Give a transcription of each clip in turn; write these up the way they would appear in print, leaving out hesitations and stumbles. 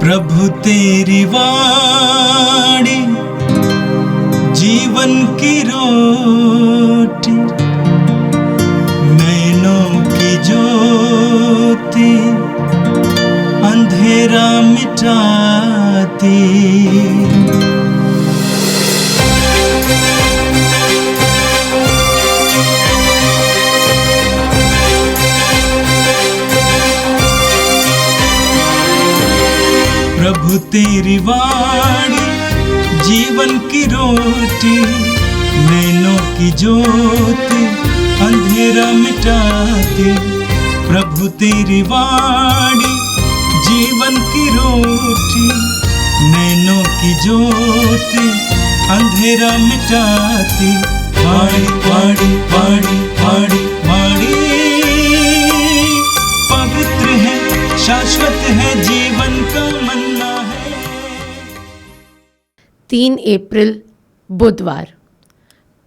प्रभु तेरी वाणी जीवन की रोटी, नैनों की ज्योति अंधेरा मिटाती। प्रभु तेरी वाणी जीवन की रोटी, नैनों की ज्योति अंधेरा मिटाती। प्रभु तेरी वाणी जीवन की रोटी, नैनों की ज्योति अंधेरा मिटाती। वाणी वाणी वाणी वाणी वाणी पवित्र है, शाश्वत है, जीवन का मन्ना है। 3 अप्रैल बुधवार।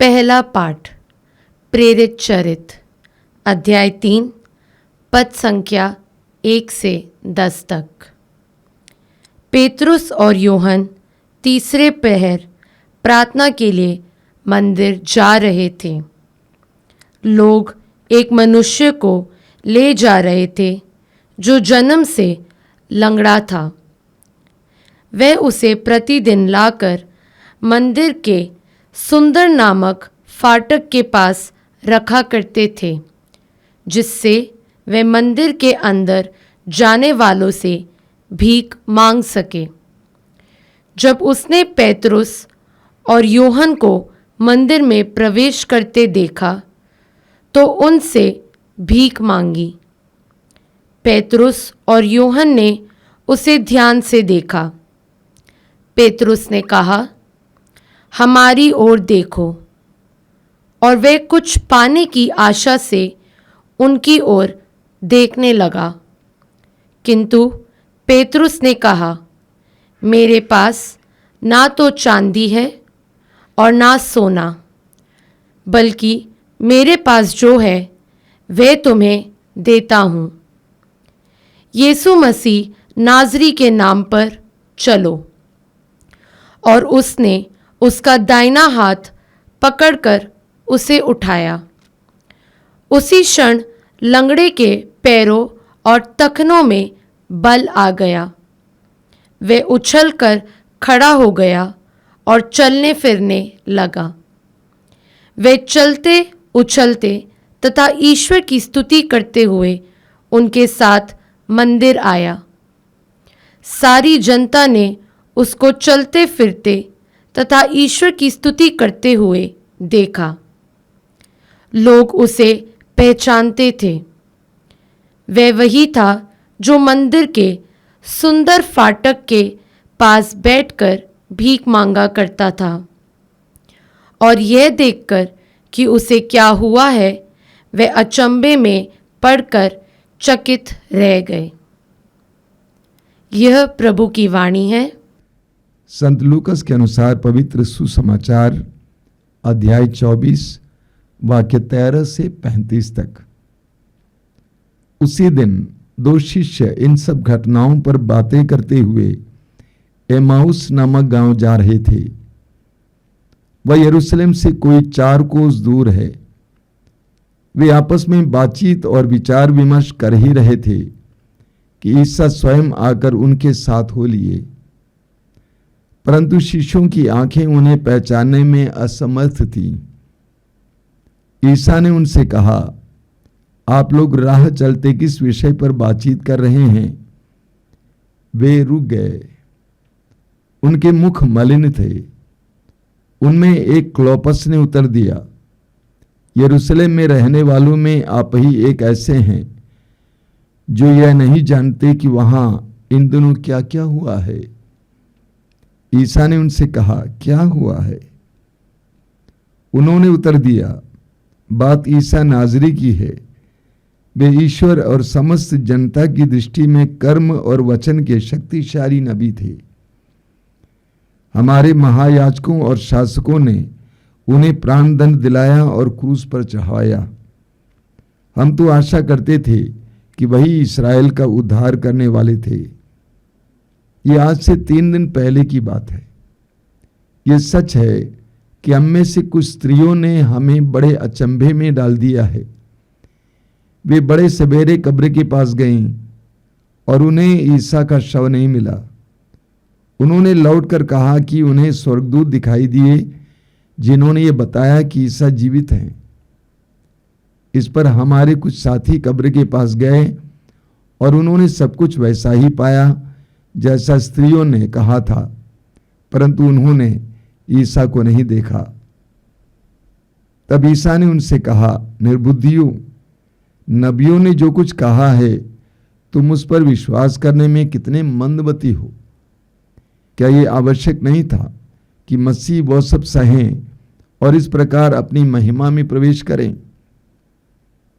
पहला पाठ प्रेरित चरित्र अध्याय 3 पद संख्या 1 से 10 तक। पेतरुस और यूहन तीसरे पहर प्रार्थना के लिए मंदिर जा रहे थे। लोग एक मनुष्य को ले जा रहे थे जो जन्म से लंगड़ा था। वह उसे प्रतिदिन लाकर मंदिर के सुंदर नामक फाटक के पास रखा करते थे, जिससे वह मंदिर के अंदर जाने वालों से भीख मांग सके। जब उसने पेतरुस और यूहन को मंदिर में प्रवेश करते देखा तो उनसे भीख मांगी। पेतरुस और यूहन ने उसे ध्यान से देखा। पेतरुस ने कहा, हमारी ओर देखो, और वह कुछ पाने की आशा से उनकी ओर देखने लगा। किंतु पेतरुस ने कहा, मेरे पास ना तो चांदी है और ना सोना, बल्कि मेरे पास जो है वह तुम्हें देता हूँ। यीशु मसीह नाज़री के नाम पर चलो। और उसने उसका दाहिना हाथ पकड़कर उसे उठाया। उसी क्षण लंगड़े के पैरों और टखनों में बल आ गया। वह उछलकर खड़ा हो गया और चलने फिरने लगा। वह चलते उछलते तथा ईश्वर की स्तुति करते हुए उनके साथ मंदिर आया। सारी जनता ने उसको चलते फिरते तथा ईश्वर की स्तुति करते हुए देखा। लोग उसे पहचानते थे। वह वही था जो मंदिर के सुंदर फाटक के पास बैठकर भीख मांगा करता था। और यह देखकर कि उसे क्या हुआ है, वे अचंभे में पड़कर चकित रह गए। यह प्रभु की वाणी है। संत लूकस के अनुसार पवित्र सुसमाचार अध्याय 24 वाक्य 13 से 35 तक। उसी दिन 2 शिष्य इन सब घटनाओं पर बातें करते हुए एमाउस नामक गांव जा रहे थे। वह यरूशलेम से कोई 4 कोस दूर है। वे आपस में बातचीत और विचार विमर्श कर ही रहे थे कि ईसा स्वयं आकर उनके साथ हो लिए। परंतु शिष्यों की आंखें उन्हें पहचानने में असमर्थ थीं। ईसा ने उनसे कहा, आप लोग राह चलते किस विषय पर बातचीत कर रहे हैं? वे रुक गए। उनके मुख मलिन थे। उनमें एक क्लोपस ने उत्तर दिया, यरूशलेम में रहने वालों में आप ही एक ऐसे हैं जो यह नहीं जानते कि वहां इन दिनों क्या क्या हुआ है। ईसा ने उनसे कहा, क्या हुआ है? उन्होंने उत्तर दिया, बात ईसा नाज़री की है। वे ईश्वर और समस्त जनता की दृष्टि में कर्म और वचन के शक्तिशाली नबी थे। हमारे महायाजकों और शासकों ने उन्हें प्राणदंड दिलाया और क्रूस पर चढ़ाया। हम तो आशा करते थे कि वही इस्राएल का उद्धार करने वाले थे। ये आज से 3 दिन पहले की बात है। ये सच है कि हम में से कुछ स्त्रियों ने हमें बड़े अचंभे में डाल दिया है। वे बड़े सवेरे कब्र के पास गईं और उन्हें ईसा का शव नहीं मिला। उन्होंने लौटकर कहा कि उन्हें स्वर्गदूत दिखाई दिए जिन्होंने ये बताया कि ईसा जीवित हैं। इस पर हमारे कुछ साथी कब्र के पास गए और उन्होंने सब कुछ वैसा ही पाया जैसा स्त्रियों ने कहा था, परंतु उन्होंने ईसा को नहीं देखा। तब ईसा ने उनसे कहा, निर्बुद्धियों, नबियों ने जो कुछ कहा है तुम उस पर विश्वास करने में कितने मंदमती हो। क्या ये आवश्यक नहीं था कि मसीह वो सब सहें और इस प्रकार अपनी महिमा में प्रवेश करें?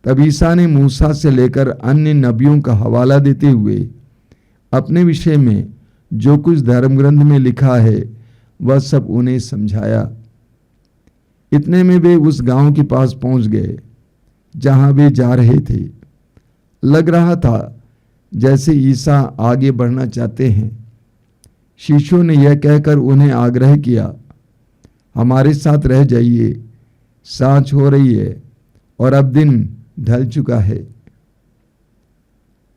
तब ईसा ने मूसा से लेकर अन्य नबियों का हवाला देते हुए अपने विषय में जो कुछ धर्म ग्रंथ में लिखा है वह सब उन्हें समझाया। इतने में वे उस गांव के पास पहुंच गए जहां वे जा रहे थे। लग रहा था जैसे ईसा आगे बढ़ना चाहते हैं। शिष्यों ने यह कहकर उन्हें आग्रह किया, हमारे साथ रह जाइए, सांझ हो रही है और अब दिन ढल चुका है।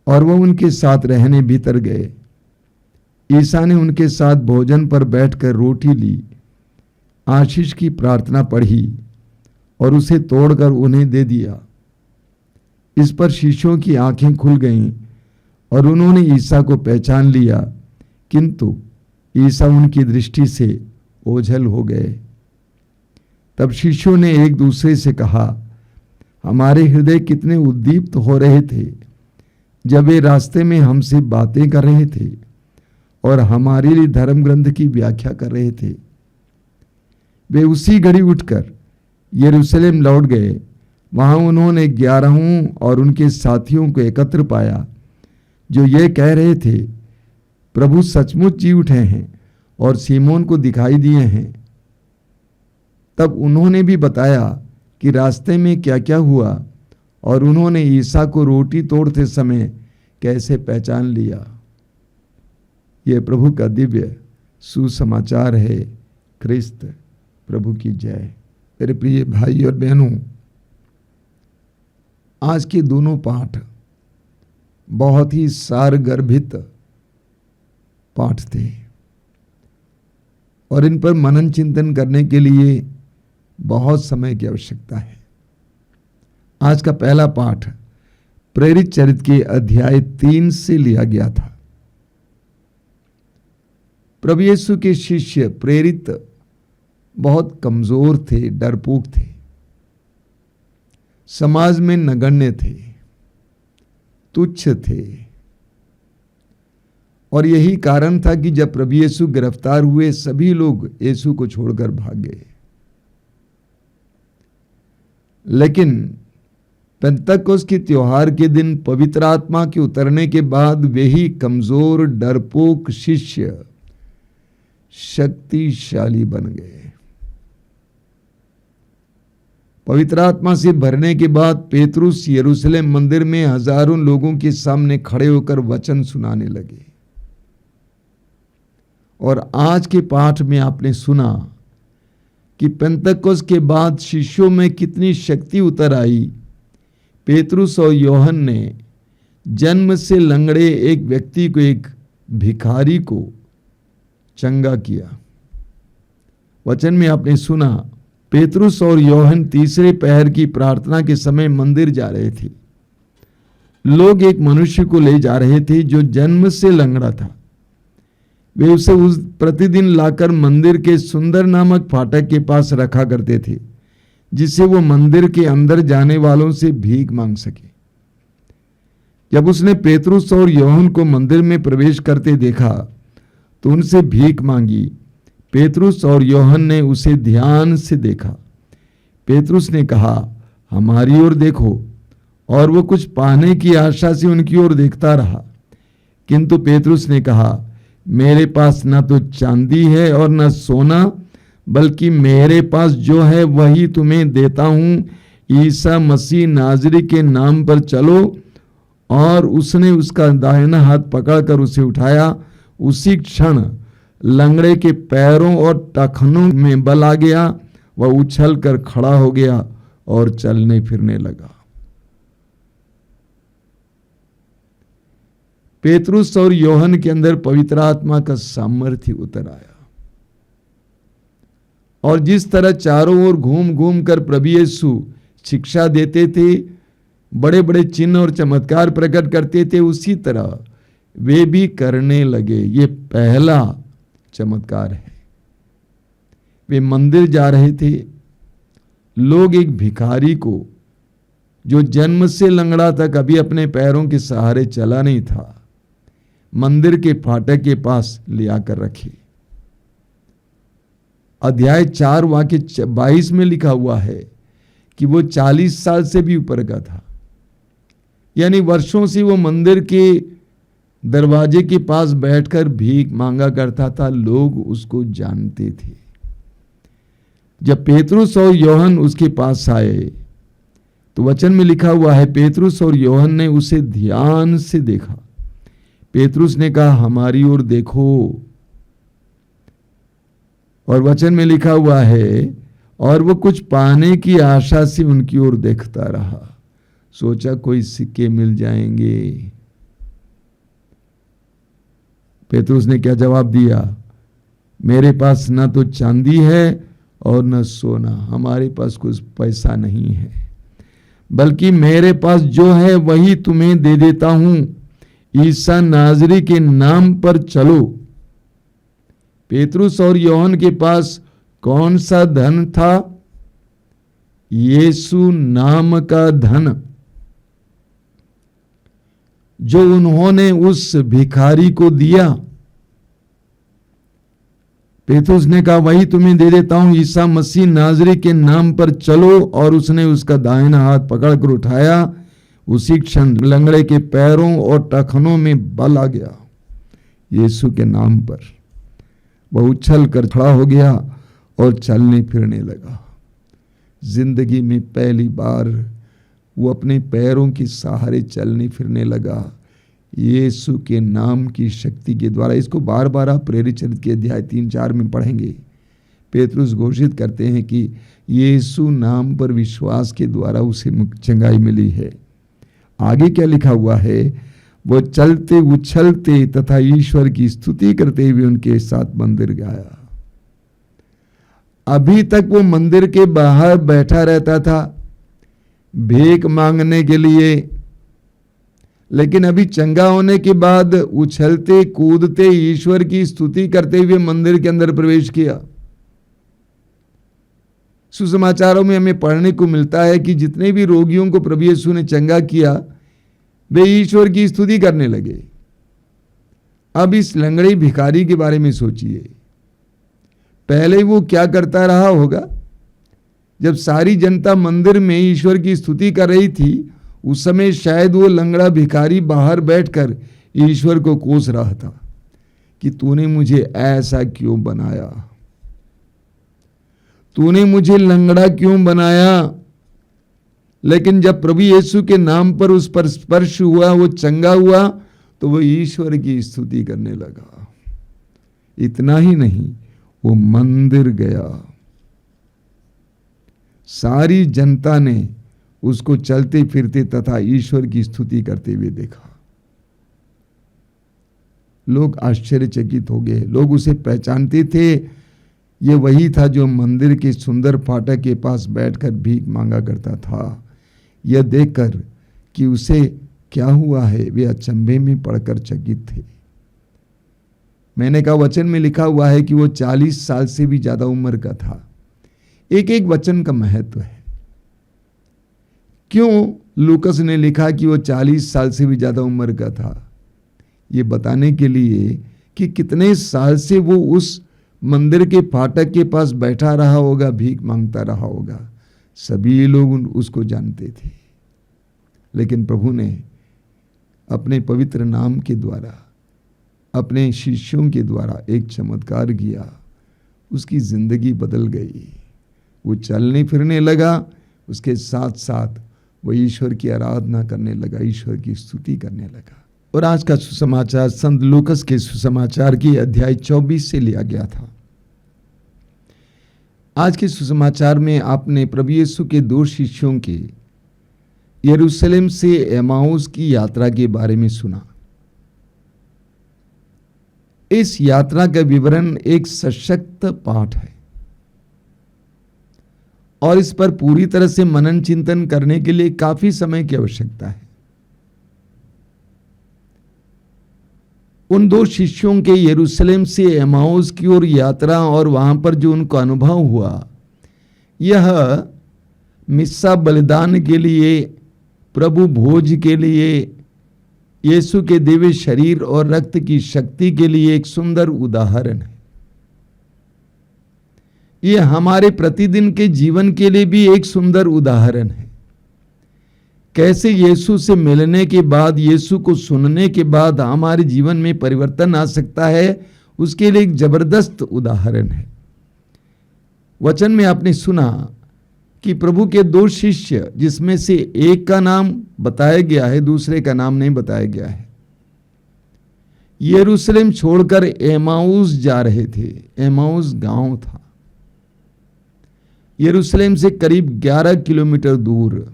और वो उनके साथ रहने भीतर गए। ईसा ने उनके साथ भोजन पर बैठकर रोटी ली, आशीष की प्रार्थना पढ़ी और उसे तोड़कर उन्हें दे दिया। इस पर शिष्यों की आंखें खुल गईं और उन्होंने ईसा को पहचान लिया, किंतु ईसा उनकी दृष्टि से ओझल हो गए। तब शिष्यों ने एक दूसरे से कहा, हमारे हृदय कितने उद्दीप्त हो रहे थे जब वे रास्ते में हमसे बातें कर रहे थे और हमारे लिए धर्म ग्रंथ की व्याख्या कर रहे थे। वे उसी घड़ी उठकर यरूशलेम लौट गए। वहां उन्होंने 11 और उनके साथियों को एकत्र पाया जो ये कह रहे थे, प्रभु सचमुच जी उठे हैं और सीमोन को दिखाई दिए हैं। तब उन्होंने भी बताया कि रास्ते में क्या क्या हुआ और उन्होंने ईसा को रोटी तोड़ते समय कैसे पहचान लिया। यह प्रभु का दिव्य सुसमाचार है। ख्रिस्त प्रभु की जय। मेरे प्रिय भाई और बहनों, आज के दोनों पाठ बहुत ही सारगर्भित पाठ थे और इन पर मनन चिंतन करने के लिए बहुत समय की आवश्यकता है। आज का पहला पाठ प्रेरित चरित्र के अध्याय 3 से लिया गया था। प्रभु यीशु के शिष्य प्रेरित बहुत कमजोर थे, डरपोक थे, समाज में नगण्य थे, तुच्छ थे और यही कारण था कि जब प्रभु यीशु गिरफ्तार हुए सभी लोग यीशु को छोड़कर भाग गए। लेकिन पेंतकोस्त के त्योहार के दिन पवित्र आत्मा के उतरने के बाद वे ही कमजोर डरपोक शिष्य शक्तिशाली बन गए। पवित्र आत्मा से भरने के बाद पेतरुस यरूशलेम मंदिर में हजारों लोगों के सामने खड़े होकर वचन सुनाने लगे। और आज के पाठ में आपने सुना कि पेंतकोस्त के बाद शिष्यों में कितनी शक्ति उतर आई। पेतरुस और योहन ने जन्म से लंगड़े एक व्यक्ति को, एक भिखारी को चंगा किया। वचन में आपने सुना, पेतरुस और योहन तीसरे पहर की प्रार्थना के समय मंदिर जा रहे थे। लोग एक मनुष्य को ले जा रहे थे जो जन्म से लंगड़ा था। वे उसे उस प्रतिदिन लाकर मंदिर के सुंदर नामक फाटक के पास रखा करते थे, जिससे वो मंदिर के अंदर जाने वालों से भीख मांग सके। जब उसने पेतरुस और योहन को मंदिर में प्रवेश करते देखा तो उनसे भीख मांगी। पेतरुस और योहन ने उसे ध्यान से देखा। पेतरुस ने कहा, हमारी ओर देखो, और वो कुछ पाने की आशा से उनकी ओर देखता रहा। किंतु पेतरुस ने कहा, मेरे पास न तो चांदी है और न सोना, बल्कि मेरे पास जो है वही तुम्हें देता हूं। ईसा मसीह नाजरी के नाम पर चलो। और उसने उसका दाहिना हाथ पकड़कर उसे उठाया। उसी क्षण लंगड़े के पैरों और टखनों में बल आ गया। वह उछल कर खड़ा हो गया और चलने फिरने लगा। पेतरुस और यूहन्ना के अंदर पवित्र आत्मा का सामर्थ्य उतर आया और जिस तरह चारों ओर घूम घूम कर प्रभु यीशु शिक्षा देते थे, बड़े बड़े चिन्ह और चमत्कार प्रकट करते थे, उसी तरह वे भी करने लगे। ये पहला चमत्कार है। वे मंदिर जा रहे थे। लोग एक भिखारी को, जो जन्म से लंगड़ा था, कभी अपने पैरों के सहारे चला नहीं था, मंदिर के फाटक के पास ले आकर रखे। अध्याय 4 वाक्य 22 में लिखा हुआ है कि वो 40 साल से भी ऊपर का था, यानी वर्षों से वो मंदिर के दरवाजे के पास बैठकर भीख मांगा करता था। लोग उसको जानते थे। जब पेतरुस और यूहन्ना उसके पास आए तो वचन में लिखा हुआ है, पेतरुस और यूहन्ना ने उसे ध्यान से देखा। पेतरुस ने कहा, हमारी ओर देखो। और वचन में लिखा हुआ है, और वो कुछ पाने की आशा से उनकी ओर देखता रहा। सोचा कोई सिक्के मिल जाएंगे। पेतरुस ने क्या जवाब दिया? मेरे पास न तो चांदी है और न सोना, हमारे पास कुछ पैसा नहीं है, बल्कि मेरे पास जो है वही तुम्हें दे देता हूं। ईसा नाजरी के नाम पर चलो। पेतरुस और यूहन्ना के पास कौन सा धन था? यीशु नाम का धन, जो उन्होंने उस भिखारी को दिया। पेतरुस ने कहा, वही तुम्हें दे देता हूं, ईसा मसीह नाजरी के नाम पर चलो। और उसने उसका दाहिना हाथ पकड़कर उठाया। उसी क्षण लंगड़े के पैरों और टखनों में बल आ गया। यीशु के नाम पर वह उछल कर खड़ा हो गया और चलने फिरने लगा। जिंदगी में पहली बार वो अपने पैरों के सहारे चलने फिरने लगा, यीशु के नाम की शक्ति के द्वारा। इसको बार बार आप प्रेरित चरित्र के अध्याय 3-4 में पढ़ेंगे। पेतरुस घोषित करते हैं कि यीशु नाम पर विश्वास के द्वारा उसे चंगाई मिली है। आगे क्या लिखा हुआ है? वो चलते उछलते तथा ईश्वर की स्तुति करते हुए उनके साथ मंदिर गया। अभी तक वो मंदिर के बाहर बैठा रहता था भीख मांगने के लिए, लेकिन अभी चंगा होने के बाद उछलते कूदते ईश्वर की स्तुति करते हुए मंदिर के अंदर प्रवेश किया। सुसमाचारों में हमें पढ़ने को मिलता है कि जितने भी रोगियों को प्रभु यीशु ने चंगा किया, वे ईश्वर की स्तुति करने लगे। अब इस लंगड़े भिखारी के बारे में सोचिए, पहले वो क्या करता रहा होगा? जब सारी जनता मंदिर में ईश्वर की स्तुति कर रही थी, उस समय शायद वो लंगड़ा भिखारी बाहर बैठकर ईश्वर को कोस रहा था कि तूने मुझे ऐसा क्यों बनाया, तूने मुझे लंगड़ा क्यों बनाया। लेकिन जब प्रभु यीशु के नाम पर उस पर स्पर्श हुआ, वो चंगा हुआ, तो वो ईश्वर की स्तुति करने लगा। इतना ही नहीं, वो मंदिर गया। सारी जनता ने उसको चलते फिरते तथा ईश्वर की स्तुति करते हुए देखा। लोग आश्चर्यचकित हो गए। लोग उसे पहचानते थे, ये वही था जो मंदिर के सुंदर फाटक के पास बैठकर भीख मांगा करता था। यह देखकर कि उसे क्या हुआ है, वे अचंभे में पड़कर चकित थे। मैंने कहा, वचन में लिखा हुआ है कि वो 40 साल से भी ज्यादा उम्र का था। एक एक वचन का महत्व है। क्यों लूकस ने लिखा कि वो 40 साल से भी ज्यादा उम्र का था? ये बताने के लिए कि कितने साल से वो उस मंदिर के फाटक के पास बैठा रहा होगा, भीख मांगता रहा होगा। सभी लोग उसको जानते थे। लेकिन प्रभु ने अपने पवित्र नाम के द्वारा, अपने शिष्यों के द्वारा एक चमत्कार किया। उसकी जिंदगी बदल गई। वो चलने फिरने लगा, उसके साथ साथ वो ईश्वर की आराधना करने लगा, ईश्वर की स्तुति करने लगा। और आज का सुसमाचार संत लूकस के सुसमाचार की अध्याय 24 से लिया गया था। आज के सुसमाचार में आपने प्रभु यीशु के 2 शिष्यों के यरूशलेम से एमाउस की यात्रा के बारे में सुना। इस यात्रा का विवरण एक सशक्त पाठ है और इस पर पूरी तरह से मनन चिंतन करने के लिए काफी समय की आवश्यकता है। उन 2 शिष्यों के यरूशलेम से एमाउस की ओर यात्रा और वहां पर जो उनको अनुभव हुआ, यह मिस्सा बलिदान के लिए, प्रभु भोज के लिए, यीशु के दिव्य शरीर और रक्त की शक्ति के लिए एक सुंदर उदाहरण है। यह हमारे प्रतिदिन के जीवन के लिए भी एक सुंदर उदाहरण है। कैसे यीशु से मिलने के बाद, यीशु को सुनने के बाद हमारे जीवन में परिवर्तन आ सकता है, उसके लिए एक जबरदस्त उदाहरण है। वचन में आपने सुना कि प्रभु के 2 शिष्य, जिसमें से एक का नाम बताया गया है, दूसरे का नाम नहीं बताया गया है, यरूशलेम छोड़कर एमाउस जा रहे थे। एमाउस गांव था, यरूशलेम से करीब 11 किलोमीटर दूर।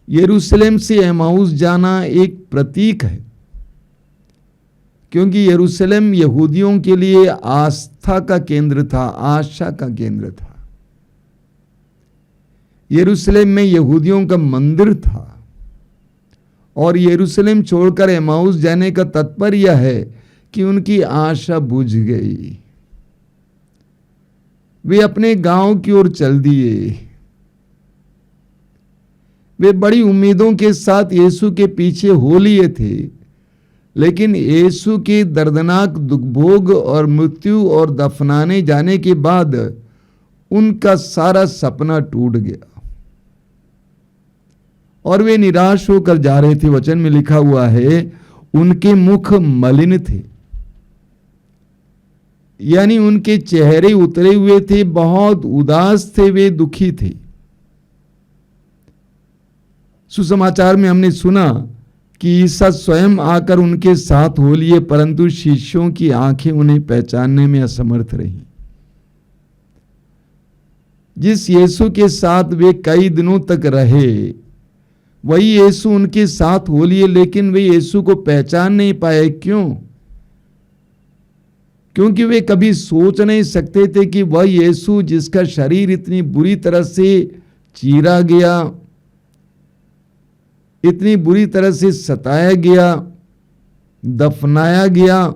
यरूशलेम से एमाउस जाना एक प्रतीक है, क्योंकि यरूशलेम यहूदियों के लिए आस्था का केंद्र था, आशा का केंद्र था। यरूशलेम में यहूदियों का मंदिर था और यरूशलेम छोड़कर एमाउस जाने का तात्पर्य यह है कि उनकी आशा बुझ गई। वे अपने गांव की ओर चल दिए। वे बड़ी उम्मीदों के साथ यीशु के पीछे हो लिए थे, लेकिन यीशु के दर्दनाक दुखभोग और मृत्यु और दफनाने जाने के बाद उनका सारा सपना टूट गया और वे निराश होकर जा रहे थे। वचन में लिखा हुआ है, उनके मुख मलिन थे, यानी उनके चेहरे उतरे हुए थे, बहुत उदास थे, वे दुखी थे। सुसमाचार में हमने सुना कि ईसा स्वयं आकर उनके साथ हो लिए, परंतु शिष्यों की आंखें उन्हें पहचानने में असमर्थ रहीं। जिस यीशु के साथ वे कई दिनों तक रहे, वही यीशु उनके साथ हो लिए, लेकिन वे यीशु को पहचान नहीं पाए। क्यों? क्योंकि वे कभी सोच नहीं सकते थे कि वह यीशु जिसका शरीर इतनी बुरी तरह से चीरा गया, इतनी बुरी तरह से सताया गया, दफनाया गया,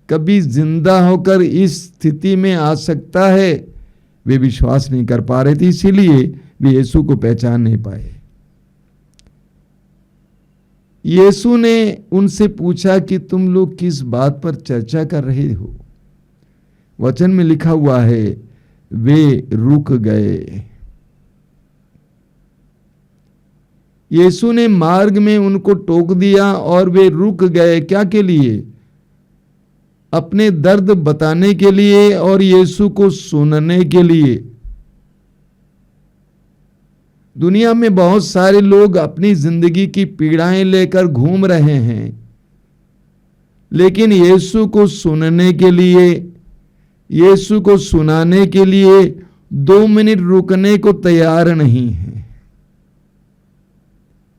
कभी जिंदा होकर इस स्थिति में आ सकता है। वे विश्वास नहीं कर पा रहे थे, इसीलिए वे यीशु को पहचान नहीं पाए। यीशु ने उनसे पूछा कि तुम लोग किस बात पर चर्चा कर रहे हो? वचन में लिखा हुआ है, वे रुक गए। यीशु ने मार्ग में उनको टोक दिया और वे रुक गए। क्या के लिए? अपने दर्द बताने के लिए और यीशु को सुनने के लिए। दुनिया में बहुत सारे लोग अपनी जिंदगी की पीड़ाएं लेकर घूम रहे हैं, लेकिन यीशु को सुनने के लिए, यीशु को सुनाने के लिए 2 मिनट रुकने को तैयार नहीं है।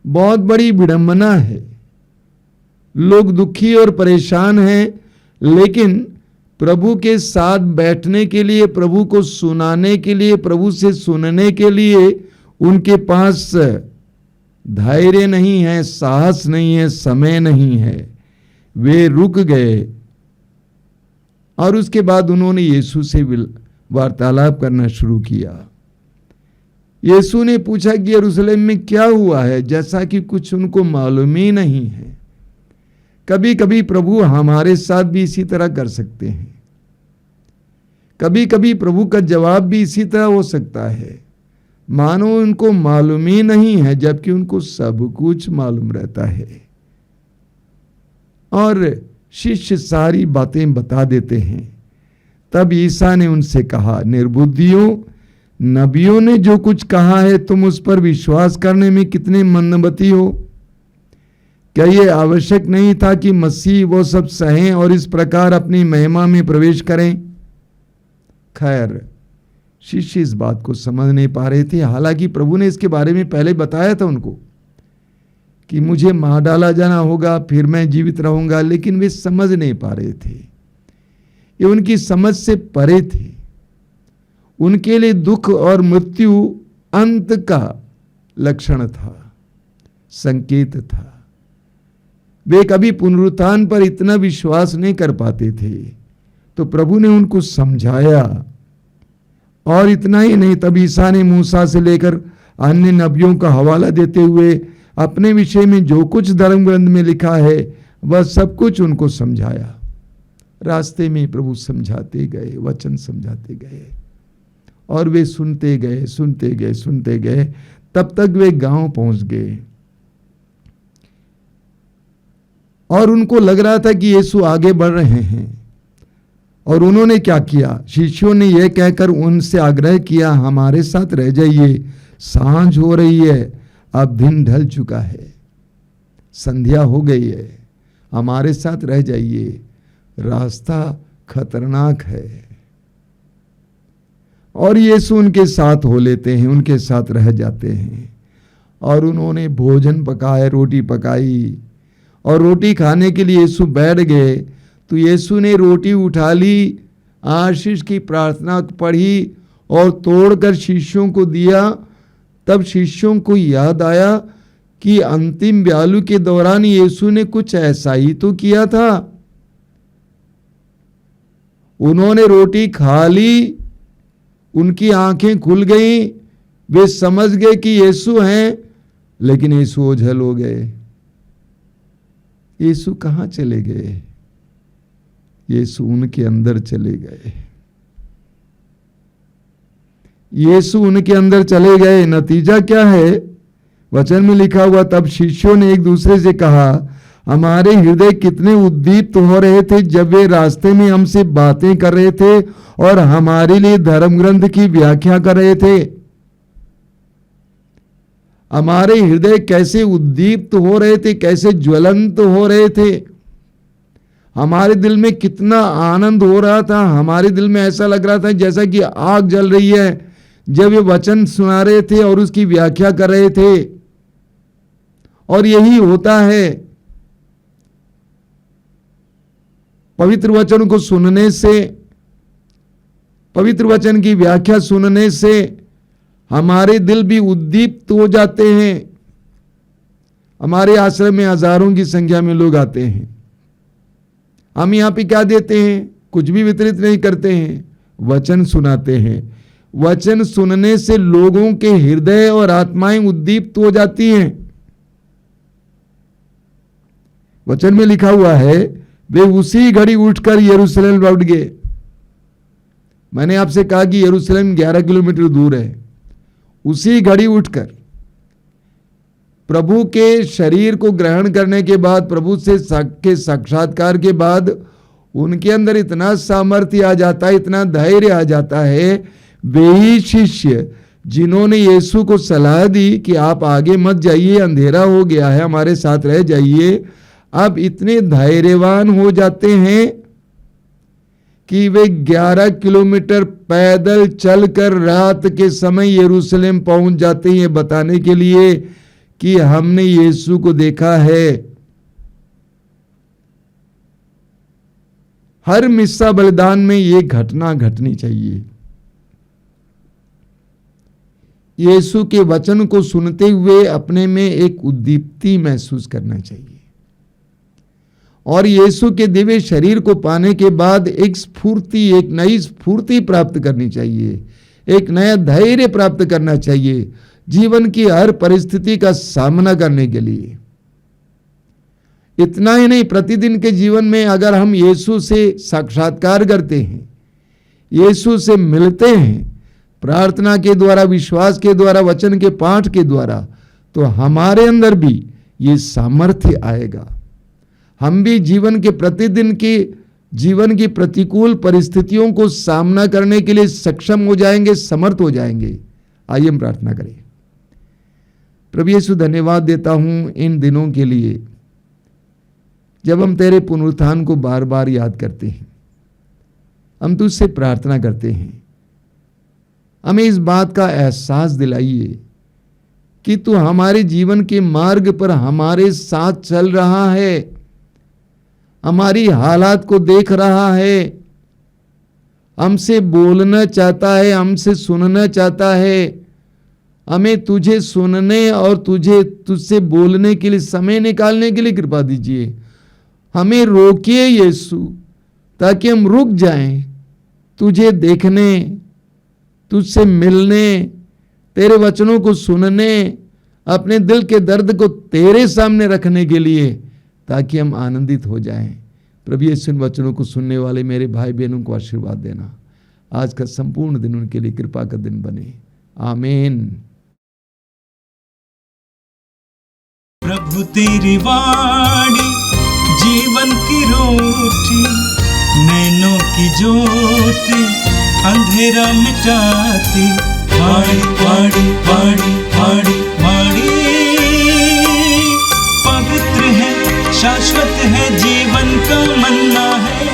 बहुत बड़ी विडंबना है। लोग दुखी और परेशान हैं, लेकिन प्रभु के साथ बैठने के लिए, प्रभु को सुनाने के लिए, प्रभु से सुनने के लिए उनके पास धैर्य नहीं है, साहस नहीं है, समय नहीं है। वे रुक गए और उसके बाद उन्होंने यीशु से वार्तालाप करना शुरू किया। यीशु ने पूछा कि यरूशलेम में क्या हुआ है, जैसा कि कुछ उनको मालूम ही नहीं है। कभी कभी प्रभु हमारे साथ भी इसी तरह कर सकते हैं। कभी कभी प्रभु का जवाब भी इसी तरह हो सकता है, मानो उनको मालूम ही नहीं है, जबकि उनको सब कुछ मालूम रहता है। और शिष्य सारी बातें बता देते हैं। तब ईसा ने उनसे कहा, निर्बुद्धियों, नबियों ने जो कुछ कहा है तुम उस पर विश्वास करने में कितने मंदमती हो। क्या ये आवश्यक नहीं था कि मसीह वो सब सहें और इस प्रकार अपनी महिमा में प्रवेश करें? खैर, शिष्य इस बात को समझ नहीं पा रहे थे। हालांकि प्रभु ने इसके बारे में पहले बताया था उनको कि मुझे मार डाला जाना होगा, फिर मैं जीवित रहूंगा, लेकिन वे समझ नहीं पा रहे थे। ये उनकी समझ से परे थे। उनके लिए दुख और मृत्यु अंत का लक्षण था, संकेत था। वे कभी पुनरुत्थान पर इतना विश्वास नहीं कर पाते थे। तो प्रभु ने उनको समझाया, और इतना ही नहीं, तब ईसा ने मूसा से लेकर अन्य नबियों का हवाला देते हुए अपने विषय में जो कुछ धर्म ग्रंथ में लिखा है वह सब कुछ उनको समझाया। रास्ते में प्रभु समझाते गए, वचन समझाते गए, और वे सुनते गए, सुनते गए, सुनते गए। तब तक वे गांव पहुंच गए और उनको लग रहा था कि यीशु आगे बढ़ रहे हैं। और उन्होंने क्या किया? शिष्यों ने यह कहकर उनसे आग्रह किया, हमारे साथ रह जाइए, सांझ हो रही है, अब दिन ढल चुका है, संध्या हो गई है, हमारे साथ रह जाइए, रास्ता खतरनाक है। और यीशु उनके साथ हो लेते हैं, उनके साथ रह जाते हैं। और उन्होंने भोजन पकाया, रोटी पकाई, और रोटी खाने के लिए यीशु बैठ गए। तो यीशु ने रोटी उठा ली, आशीष की प्रार्थना पढ़ी और तोड़कर शिष्यों को दिया। तब शिष्यों को याद आया कि अंतिम ब्यालू के दौरान यीशु ने कुछ ऐसा ही तो किया था। उन्होंने रोटी खा ली, उनकी आंखें खुल गईं, वे समझ गए कि यीशु हैं, लेकिन यीशु ओझल हो गए। यीशु कहां चले गए? यीशु उनके अंदर चले गए। यीशु उनके अंदर चले गए। नतीजा क्या है? वचन में लिखा हुआ, तब शिष्यों ने एक दूसरे से कहा, हमारे हृदय कितने उद्दीप्त हो रहे थे जब वे रास्ते में हमसे बातें कर रहे थे और हमारे लिए धर्म ग्रंथ की व्याख्या कर रहे थे। हमारे हृदय कैसे उद्दीप्त हो रहे थे, कैसे ज्वलंत हो रहे थे। हमारे दिल में कितना आनंद हो रहा था। हमारे दिल में ऐसा लग रहा था जैसा कि आग जल रही है जब ये वचन सुना रहे थे और उसकी व्याख्या कर रहे थे। और यही होता है, पवित्र वचन को सुनने से, पवित्र वचन की व्याख्या सुनने से हमारे दिल भी उद्दीप्त हो जाते हैं। हमारे आश्रम में हजारों की संख्या में लोग आते हैं। हम यहाँ पे क्या देते हैं? कुछ भी वितरित नहीं करते हैं, वचन सुनाते हैं। वचन सुनने से लोगों के हृदय और आत्माएं उद्दीप्त हो जाती हैं। वचन में लिखा हुआ है, वे उसी घड़ी उठकर यरूशलेम लौट गए। मैंने आपसे कहा कि यरूशलेम 11 किलोमीटर दूर है। उसी घड़ी उठकर प्रभु के शरीर को ग्रहण करने के बाद, प्रभु से के साक्षात्कार के बाद उनके अंदर इतना सामर्थ्य आ जाता है, इतना धैर्य आ जाता है। वे ही शिष्य जिन्होंने यीशु को सलाह दी कि आप आगे मत जाइए, अंधेरा हो गया है, हमारे साथ रह जाइए, अब इतने धैर्यवान हो जाते हैं कि वे 11 किलोमीटर पैदल चलकर रात के समय यरूशलेम पहुंच जाते हैं, ये बताने के लिए कि हमने यीशु को देखा है। हर मिस्सा बलिदान में ये घटना घटनी चाहिए। यीशु के वचन को सुनते हुए अपने में एक उद्दीप्ति महसूस करना चाहिए, और यीशु के दिव्य शरीर को पाने के बाद एक स्फूर्ति, एक नई स्फूर्ति प्राप्त करनी चाहिए, एक नया धैर्य प्राप्त करना चाहिए जीवन की हर परिस्थिति का सामना करने के लिए। इतना ही नहीं, प्रतिदिन के जीवन में अगर हम यीशु से साक्षात्कार करते हैं, यीशु से मिलते हैं, प्रार्थना के द्वारा, विश्वास के द्वारा, वचन के पाठ के द्वारा, तो हमारे अंदर भी ये सामर्थ्य आएगा। हम भी जीवन के प्रतिदिन के जीवन की प्रतिकूल परिस्थितियों को सामना करने के लिए सक्षम हो जाएंगे, समर्थ हो जाएंगे। आइए हम प्रार्थना करें। प्रभु यीशु, धन्यवाद देता हूं इन दिनों के लिए जब हम तेरे पुनरुत्थान को बार बार याद करते हैं, हम तुझसे प्रार्थना करते हैं, हमें इस बात का एहसास दिलाइए कि तू हमारे जीवन के मार्ग पर हमारे साथ चल रहा है, हमारी हालात को देख रहा है, हमसे बोलना चाहता है, हमसे सुनना चाहता है। हमें तुझे सुनने और तुझसे बोलने के लिए समय निकालने के लिए कृपा दीजिए। हमें रोकिए यीशु, ताकि हम रुक जाएं तुझे देखने, तुझसे मिलने, तेरे वचनों को सुनने, अपने दिल के दर्द को तेरे सामने रखने के लिए, ताकि हम आनंदित हो जाएं। प्रभु यीशु इन वचनों को सुनने वाले मेरे भाई बहनों को आशीर्वाद देना। आज का संपूर्ण दिन उनके लिए कृपा का दिन बने। आमीन। प्रभु तेरी वाणी जीवन की रोटी, नैनों की ज्योति अंधेरा मिटाती। वाणी वाणी वाणी वाणी वाणी पवित्र है, शाश्वत है, जीवन का मन्ना है।